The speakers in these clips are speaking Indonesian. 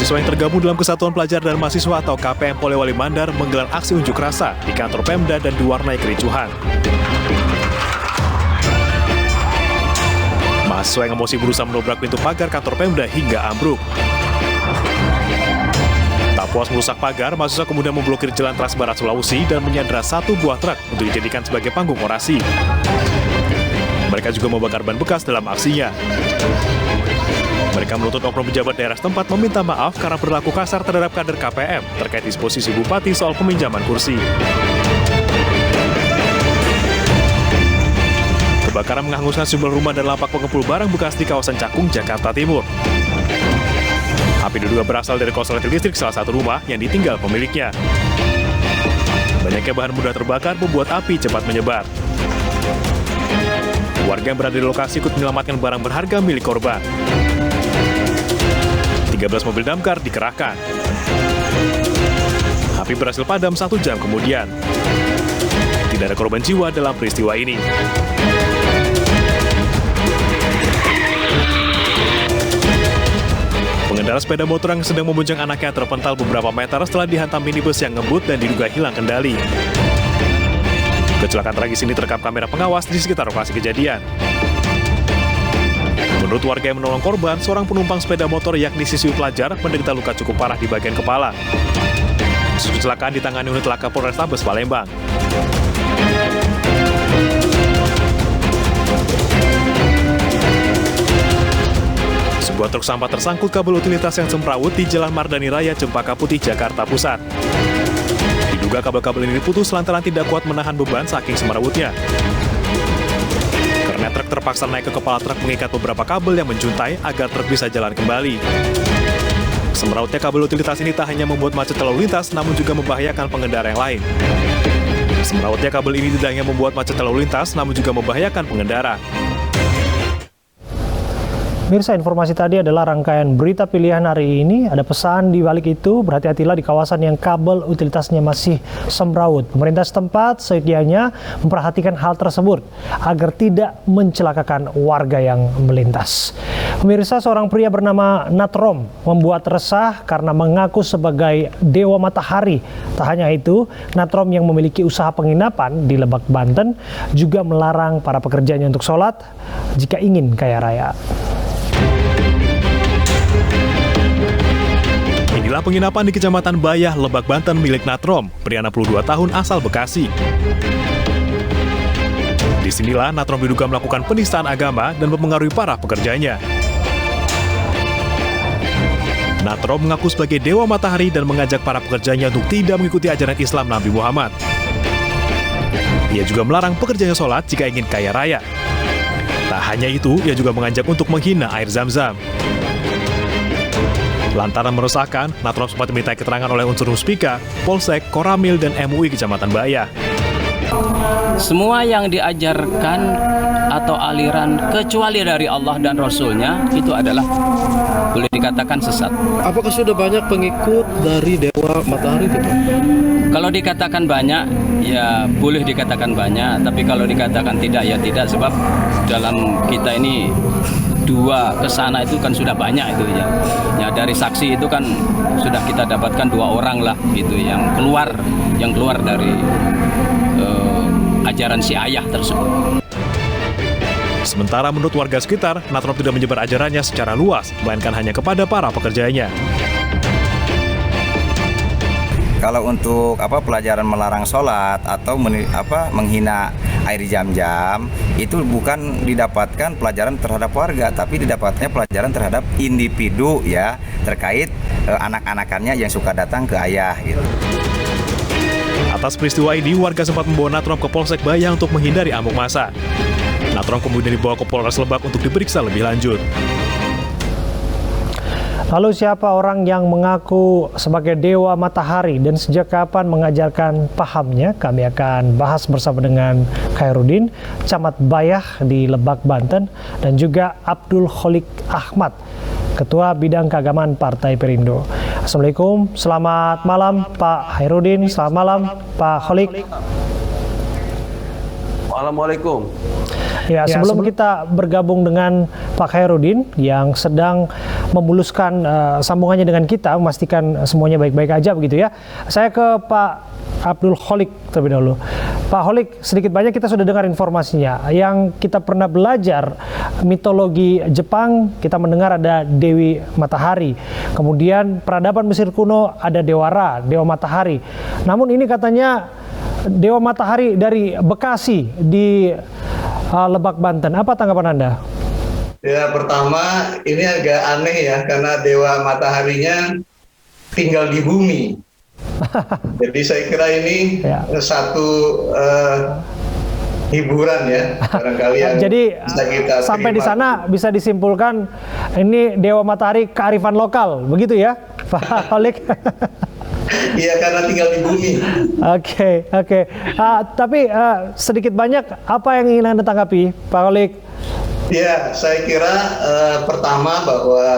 Mahasiswa yang tergabung dalam Kesatuan Pelajar dan Mahasiswa atau KPM Polewali Mandar menggelar aksi unjuk rasa di kantor Pemda dan diwarnai kericuhan. Mahasiswa yang emosi berusaha menobrak pintu pagar kantor Pemda hingga ambruk. Tak puas merusak pagar, mahasiswa kemudian memblokir jalan Trans Barat Sulawesi dan menyandra satu buah truk untuk dijadikan sebagai panggung orasi. Mereka juga membakar ban bekas dalam aksinya. Mereka menuntut oknum pejabat daerah setempat meminta maaf karena berlaku kasar terhadap kader KPM terkait disposisi bupati soal peminjaman kursi. Kebakaran menghanguskan sejumlah rumah dan lapak pengepul barang bekas di kawasan Cakung, Jakarta Timur. Api diduga berasal dari korsleting listrik salah satu rumah yang ditinggal pemiliknya. Banyaknya bahan mudah terbakar membuat api cepat menyebar. Warga yang berada di lokasi ikut menyelamatkan barang berharga milik korban. 13 mobil damkar dikerahkan. Api berhasil padam 1 jam kemudian. Tidak ada korban jiwa dalam peristiwa ini. Pengendara sepeda motor yang sedang membonceng anaknya terpental beberapa meter setelah dihantam minibus yang ngebut dan diduga hilang kendali. Kecelakaan tragis ini terekam kamera pengawas di sekitar lokasi kejadian. Menurut warga yang menolong korban, seorang penumpang sepeda motor yakni siswi pelajar menderita luka cukup parah di bagian kepala. Kasus kecelakaan ditangani unit laka Polrestabes Palembang. Sebuah truk sampah tersangkut kabel utilitas yang semrawut di Jalan Mardani Raya, Cempaka Putih, Jakarta Pusat. Diduga kabel-kabel ini diputus lantaran tidak kuat menahan beban saking semrawutnya. Karena truk terpaksa naik ke kepala truk mengikat beberapa kabel yang menjuntai agar truk bisa jalan kembali. Semrautnya kabel utilitas ini tak hanya membuat macet lalu lintas, namun juga membahayakan pengendara yang lain. Semrautnya kabel ini tidak hanya membuat macet lalu lintas, namun juga membahayakan pengendara. Mirsa, informasi tadi adalah rangkaian berita pilihan hari ini. Ada pesan di balik itu, berhati-hatilah di kawasan yang kabel utilitasnya masih semrawut. Pemerintah setempat sedianya memperhatikan hal tersebut agar tidak mencelakakan warga yang melintas. Pemirsa, seorang pria bernama Natrom membuat resah karena mengaku sebagai dewa matahari. Tak hanya itu, Natrom yang memiliki usaha penginapan di Lebak, Banten juga melarang para pekerjanya untuk sholat jika ingin kaya raya. Inilah penginapan di Kecamatan Bayah, Lebak, Banten milik Natrom, pria 62 tahun asal Bekasi. Disinilah Natrom diduga melakukan penistaan agama dan mempengaruhi para pekerjanya. Natrom mengaku sebagai dewa matahari dan mengajak para pekerjanya untuk tidak mengikuti ajaran Islam Nabi Muhammad. Ia juga melarang pekerjanya sholat jika ingin kaya raya. Tak hanya itu, ia juga mengajak untuk menghina air Zam-Zam. Lantaran meresahkan, Natrom sempat diminta keterangan oleh unsur Muspika, Polsek, Koramil, dan MUI Kecamatan Bayah. Semua yang diajarkan atau aliran kecuali dari Allah dan Rasulnya itu adalah boleh dikatakan sesat. Apakah sudah banyak pengikut dari Dewa Matahari itu? Kalau dikatakan banyak, ya boleh dikatakan banyak. Tapi kalau dikatakan tidak, ya tidak. Sebab dalam kita ini dua kesana itu kan sudah banyak itu ya. Ya dari saksi itu kan sudah kita dapatkan 2 orang lah gitu yang keluar dari ajaran si ayah tersebut. Sementara menurut warga sekitar, Natrom tidak menyebar ajarannya secara luas, melainkan hanya kepada para pekerjanya. Kalau untuk pelajaran melarang sholat atau menghina air Zam-Zam itu bukan didapatkan pelajaran terhadap warga, tapi didapatnya pelajaran terhadap individu ya terkait anak-anakannya yang suka datang ke ayah gitu. Atas peristiwa ini, warga sempat membawa Natrom ke Polsek Bayah untuk menghindari amuk massa. Natrom kemudian dibawa ke Polres Lebak untuk diperiksa lebih lanjut. Lalu siapa orang yang mengaku sebagai dewa matahari dan sejak kapan mengajarkan pahamnya? Kami akan bahas bersama dengan Khairuddin, Camat Bayah di Lebak, Banten, dan juga Abdul Kholik Ahmad, Ketua Bidang Keagamaan Partai Perindo. Assalamualaikum, selamat malam Pak Khairuddin, selamat malam Pak Kholik. Assalamualaikum. Ya, sebelum kita bergabung dengan Pak Khairuddin yang sedang memuluskan sambungannya dengan kita, memastikan semuanya baik-baik aja begitu ya. Saya ke Pak Abdul Kholik terlebih dahulu. Pak Kholik, sedikit banyak kita sudah dengar informasinya. Yang kita pernah belajar mitologi Jepang, kita mendengar ada Dewi Matahari. Kemudian peradaban Mesir kuno ada Dewa Ra, Dewa Matahari. Namun ini katanya Dewa Matahari dari Bekasi di Lebak, Banten. Apa tanggapan Anda? Ya, pertama ini agak aneh ya, karena Dewa Mataharinya tinggal di bumi. Jadi saya kira ini satu hiburan ya, barangkali yang jadi bisa kita sampai terima. di sana bisa disimpulkan ini Dewa Matahari kearifan lokal, begitu ya, Pak Kholik? Iya, karena tinggal di bumi. Oke. Tapi sedikit banyak apa yang ingin Anda tanggapi, Pak Kholik? Ya, saya kira pertama bahwa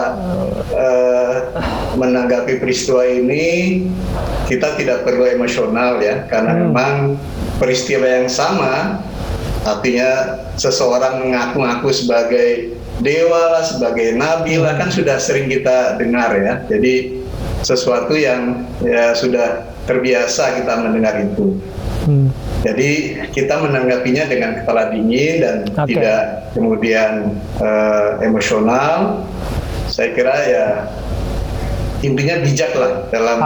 menanggapi peristiwa ini kita tidak perlu emosional ya, karena memang peristiwa yang sama, artinya seseorang mengaku-ngaku sebagai dewa lah, sebagai nabi lah, kan sudah sering kita dengar ya. Jadi sesuatu yang ya sudah terbiasa kita mendengar itu. Jadi kita menanggapinya dengan kepala dingin dan tidak kemudian emosional. Saya kira ya intinya bijak lah dalam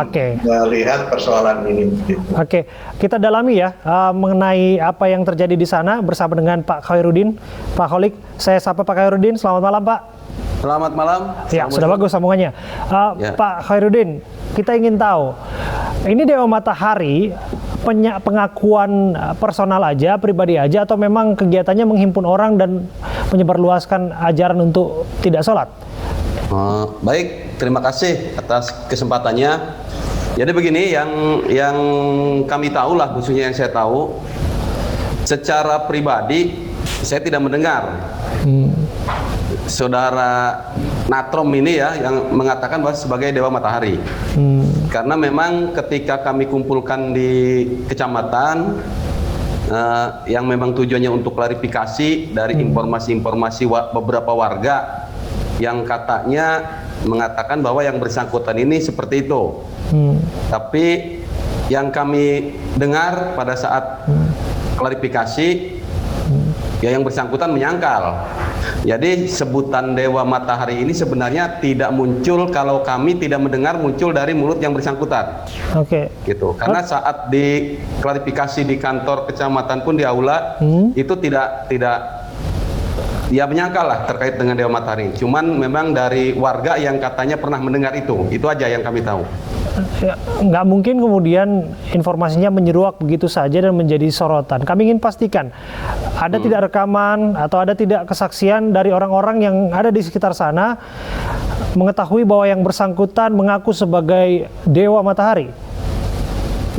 melihat persoalan ini. Oke, kita dalami ya mengenai apa yang terjadi di sana bersama dengan Pak Khairuddin. Pak Kholik, saya sapa Pak Khairuddin. Selamat malam, Pak. Selamat malam. Ya, sudah bagus sambungannya. Pak Khairuddin, kita ingin tahu, ini Dewa Matahari pengakuan personal aja, pribadi aja, atau memang kegiatannya menghimpun orang dan menyebarluaskan ajaran untuk tidak sholat? Baik, terima kasih atas kesempatannya. Jadi begini, yang kami tahu lah, khususnya yang saya tahu, secara pribadi saya tidak mendengar Saudara Natrom ini ya yang mengatakan bahwa sebagai Dewa Matahari. Karena memang ketika kami kumpulkan di kecamatan yang memang tujuannya untuk klarifikasi dari informasi-informasi beberapa warga yang katanya mengatakan bahwa yang bersangkutan ini seperti itu. Tapi yang kami dengar pada saat klarifikasi, ya yang bersangkutan menyangkal. Jadi sebutan Dewa Matahari ini sebenarnya tidak muncul kalau kami tidak mendengar muncul dari mulut yang bersangkutan. Gitu. Karena saat diklarifikasi di kantor kecamatan pun di aula itu tidak ya menyangkal lah terkait dengan Dewa Matahari. Cuman memang dari warga yang katanya pernah mendengar itu aja yang kami tahu. Ya, nggak mungkin kemudian informasinya menyeruak begitu saja dan menjadi sorotan. Kami ingin pastikan ada tidak rekaman atau ada tidak kesaksian dari orang-orang yang ada di sekitar sana mengetahui bahwa yang bersangkutan mengaku sebagai Dewa Matahari.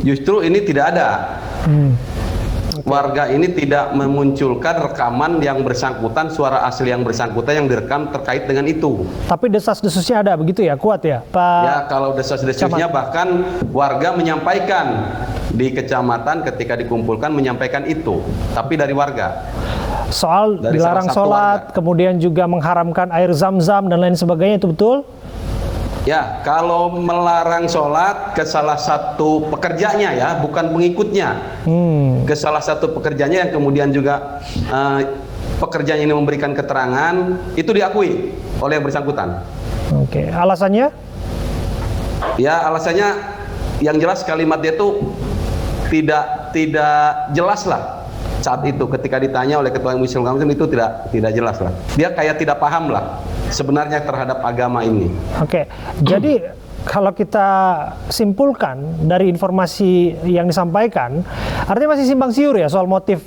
Justru ini tidak ada. Warga ini tidak memunculkan rekaman yang bersangkutan, suara asli yang bersangkutan yang direkam terkait dengan itu. Tapi desas-desusnya ada begitu ya, kuat ya, Pak? Ya, kalau desas-desusnya bahkan warga menyampaikan di kecamatan ketika dikumpulkan menyampaikan itu, tapi dari warga. Soal dari dilarang sholat, kemudian juga mengharamkan air zam-zam dan lain sebagainya, itu betul? Ya, kalau melarang sholat ke salah satu pekerjanya ya, bukan pengikutnya. Ke salah satu pekerjanya yang kemudian juga pekerjanya ini memberikan keterangan, itu diakui oleh yang bersangkutan. Alasannya? Ya, alasannya yang jelas kalimat dia itu tidak jelas lah. Saat itu ketika ditanya oleh Ketua MUI itu tidak jelas lah. Dia kayak tidak paham lah sebenarnya terhadap agama ini. Jadi kalau kita simpulkan dari informasi yang disampaikan, artinya masih simpang siur ya soal motif.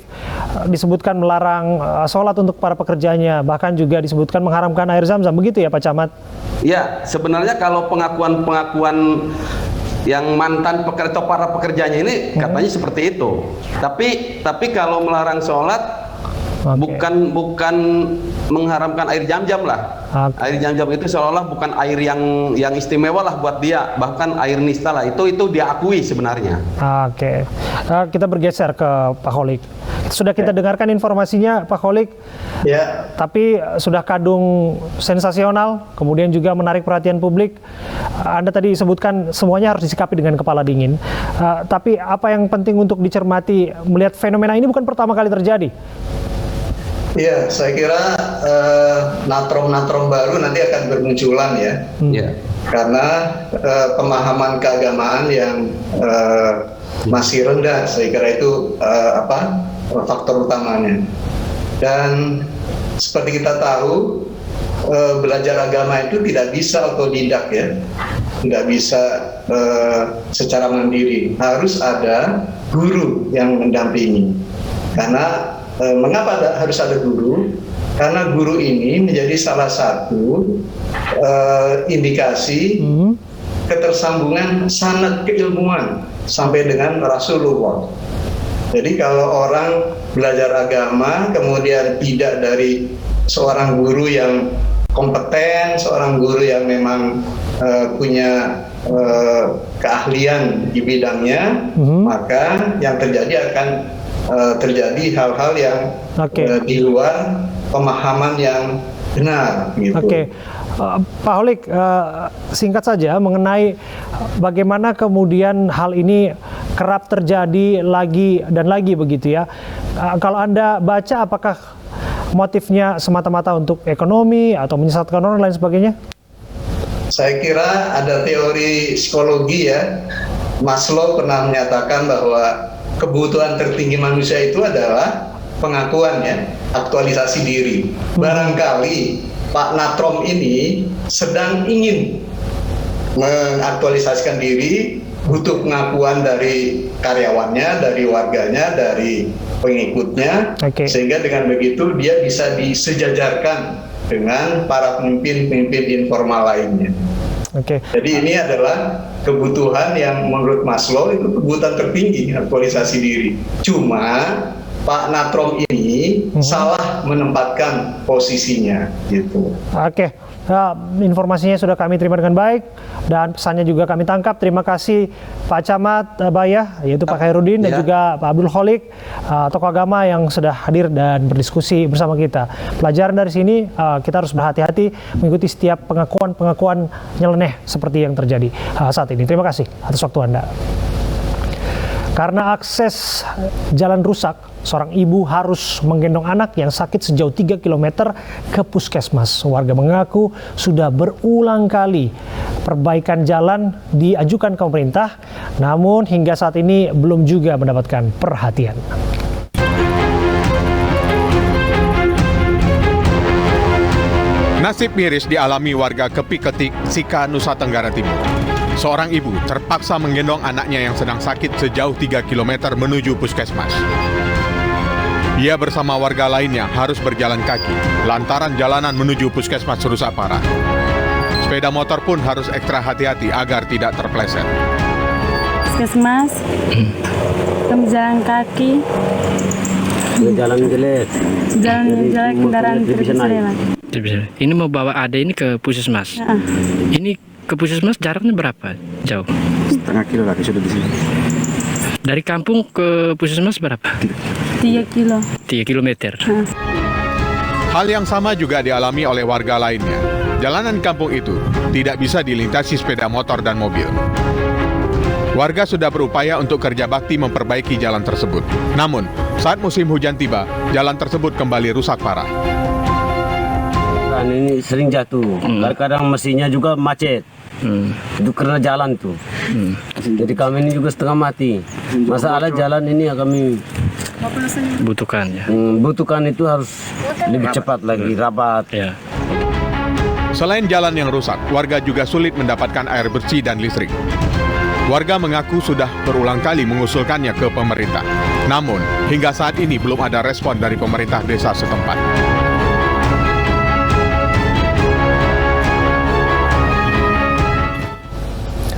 Disebutkan melarang sholat untuk para pekerjanya, bahkan juga disebutkan mengharamkan air zam-zam, begitu ya Pak Camat? Ya, sebenarnya kalau pengakuan yang mantan pekerja atau para pekerjanya ini katanya seperti itu. Tapi kalau melarang sholat bukan mengharamkan air jam-jam lah. Air jam-jam itu seolah-olah bukan air yang istimewa lah buat dia, bahkan air nista lah itu diakui sebenarnya. Kita bergeser ke Pak Kholik. Sudah kita dengarkan informasinya Pak Kholik. Ya, Tapi sudah kadung sensasional, kemudian juga menarik perhatian publik. Anda tadi sebutkan semuanya harus disikapi dengan kepala dingin. Tapi apa yang penting untuk dicermati melihat fenomena ini bukan pertama kali terjadi? iya, saya kira natrom-natrom baru nanti akan bermunculan ya. Ya. Karena pemahaman keagamaan yang masih rendah, saya kira itu faktor utamanya. Dan seperti kita tahu, belajar agama itu tidak bisa otodidak ya, tidak bisa secara mandiri, harus ada guru yang mendampingi. Karena mengapa harus ada guru? Karena guru ini menjadi salah satu indikasi ketersambungan sanad keilmuan sampai dengan Rasulullah. Jadi kalau orang belajar agama kemudian tidak dari seorang guru yang kompeten, seorang guru yang memang punya keahlian di bidangnya, maka yang terjadi akan terjadi hal-hal yang di luar pemahaman yang benar gitu. Oke. Pak Kholik, singkat saja mengenai bagaimana kemudian hal ini kerap terjadi lagi dan lagi begitu ya. Kalau Anda baca, apakah motifnya semata-mata untuk ekonomi atau menyesatkan orang dan lain sebagainya? Saya kira ada teori psikologi ya. Maslow pernah menyatakan bahwa kebutuhan tertinggi manusia itu adalah pengakuan ya, aktualisasi diri. Barangkali Pak Natrom ini sedang ingin mengaktualisasikan diri, butuh pengakuan dari karyawannya, dari warganya, dari pengikutnya, sehingga dengan begitu dia bisa disejajarkan dengan para pemimpin-pemimpin informal lainnya. Jadi ini adalah kebutuhan yang menurut Maslow itu kebutuhan tertinggi, aktualisasi diri. Cuma Pak Natrom ini salah menempatkan posisinya gitu. Informasinya sudah kami terima dengan baik dan pesannya juga kami tangkap. Terima kasih Pak Camat Bayah, yaitu Pak Khairuddin dan juga Pak Abdul Kholik, tokoh agama yang sudah hadir dan berdiskusi bersama kita. Pelajaran dari sini, kita harus berhati-hati mengikuti setiap pengakuan nyeleneh seperti yang terjadi saat ini. Terima kasih atas waktu Anda. Karena akses jalan rusak, seorang ibu harus menggendong anak yang sakit sejauh 3 km ke puskesmas. Warga mengaku sudah berulang kali perbaikan jalan diajukan ke pemerintah, namun hingga saat ini belum juga mendapatkan perhatian. Nasib miris dialami warga Kepi-Ketik, Sika, Nusa Tenggara Timur. Seorang ibu terpaksa menggendong anaknya yang sedang sakit sejauh 3 km menuju puskesmas. Ia bersama warga lainnya harus berjalan kaki lantaran jalanan menuju puskesmas rusak parah. Sepeda motor pun harus ekstra hati-hati agar tidak terpleset. Puskesmas, kami jalan kaki. Jalan jelek. Jalan jelek, kendaraan tidak bisa lewat. Ini mau bawa ade ini ke puskesmas. Ini ke puskesmas jaraknya berapa jauh? Setengah kilo lagi sudah di sini. Dari kampung ke puskesmas berapa? 3 kilo. 3 kilometer. Hal yang sama juga dialami oleh warga lainnya. Jalanan kampung itu tidak bisa dilintasi sepeda motor dan mobil. Warga sudah berupaya untuk kerja bakti memperbaiki jalan tersebut. Namun, saat musim hujan tiba, jalan tersebut kembali rusak parah. Ini sering jatuh, kadang-kadang mesinnya juga macet. Itu karena jalan tuh. Jadi kami ini juga setengah mati. Masalah jalan ini yang kami butuhkan ya. Butuhkan itu harus lebih cepat lagi, rapat. Ya. Selain jalan yang rusak, warga juga sulit mendapatkan air bersih dan listrik. Warga mengaku sudah berulang kali mengusulkannya ke pemerintah. Namun, hingga saat ini belum ada respon dari pemerintah desa setempat.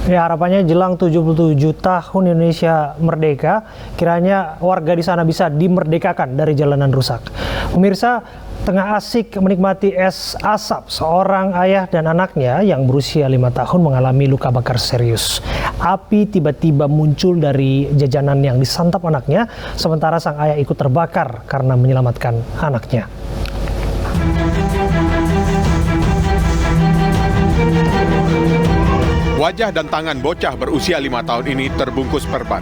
Ya, harapannya jelang 77 tahun Indonesia merdeka, kiranya warga di sana bisa dimerdekakan dari jalanan rusak. Pemirsa, Tengah asik menikmati es asap, seorang ayah dan anaknya yang berusia 5 tahun mengalami luka bakar serius. Api tiba-tiba muncul dari jajanan yang disantap anaknya, sementara sang ayah ikut terbakar karena menyelamatkan anaknya. Wajah dan tangan bocah berusia 5 tahun ini terbungkus perban.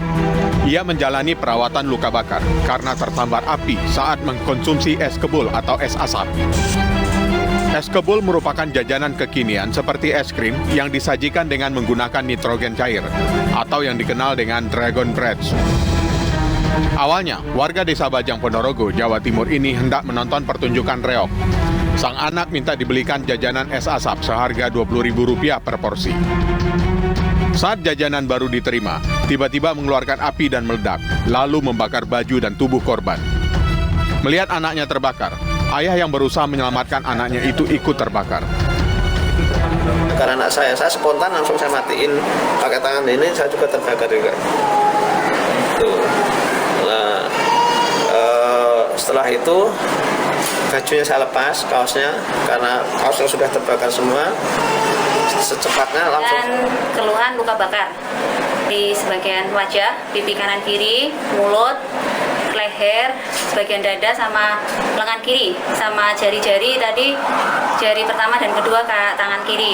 Ia menjalani perawatan luka bakar karena tersambar api saat mengkonsumsi es kebul atau es asap. Es kebul merupakan jajanan kekinian seperti es krim yang disajikan dengan menggunakan nitrogen cair atau yang dikenal dengan dragon bread. Awalnya, warga desa Bajang Ponorogo, Jawa Timur ini hendak menonton pertunjukan reog. Sang anak minta dibelikan jajanan es asap seharga Rp20.000 per porsi. Saat jajanan baru diterima, tiba-tiba mengeluarkan api dan meledak, lalu membakar baju dan tubuh korban. Melihat anaknya terbakar, ayah yang berusaha menyelamatkan anaknya itu ikut terbakar. Karena anak saya spontan langsung saya matiin pakai tangan ini, saya juga terbakar juga. Tuh. Nah, setelah itu bajunya saya lepas, kaosnya, karena kaosnya sudah terbakar semua. Secepatnya langsung. Dan keluhan luka bakar di sebagian wajah, pipi kanan kiri, mulut, leher, bagian dada sama lengan kiri, sama jari-jari tadi, jari pertama dan kedua ke tangan kiri.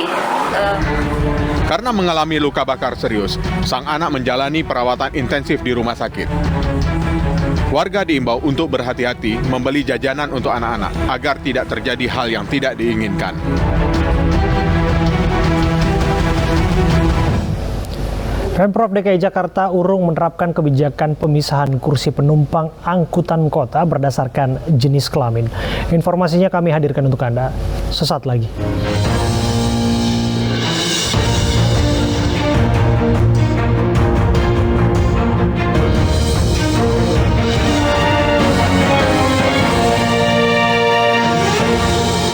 Karena mengalami luka bakar serius, sang anak menjalani perawatan intensif di rumah sakit. Warga diimbau untuk berhati-hati membeli jajanan untuk anak-anak agar tidak terjadi hal yang tidak diinginkan. Pemprov DKI Jakarta urung menerapkan kebijakan pemisahan kursi penumpang angkutan kota berdasarkan jenis kelamin. Informasinya kami hadirkan untuk Anda sesaat lagi.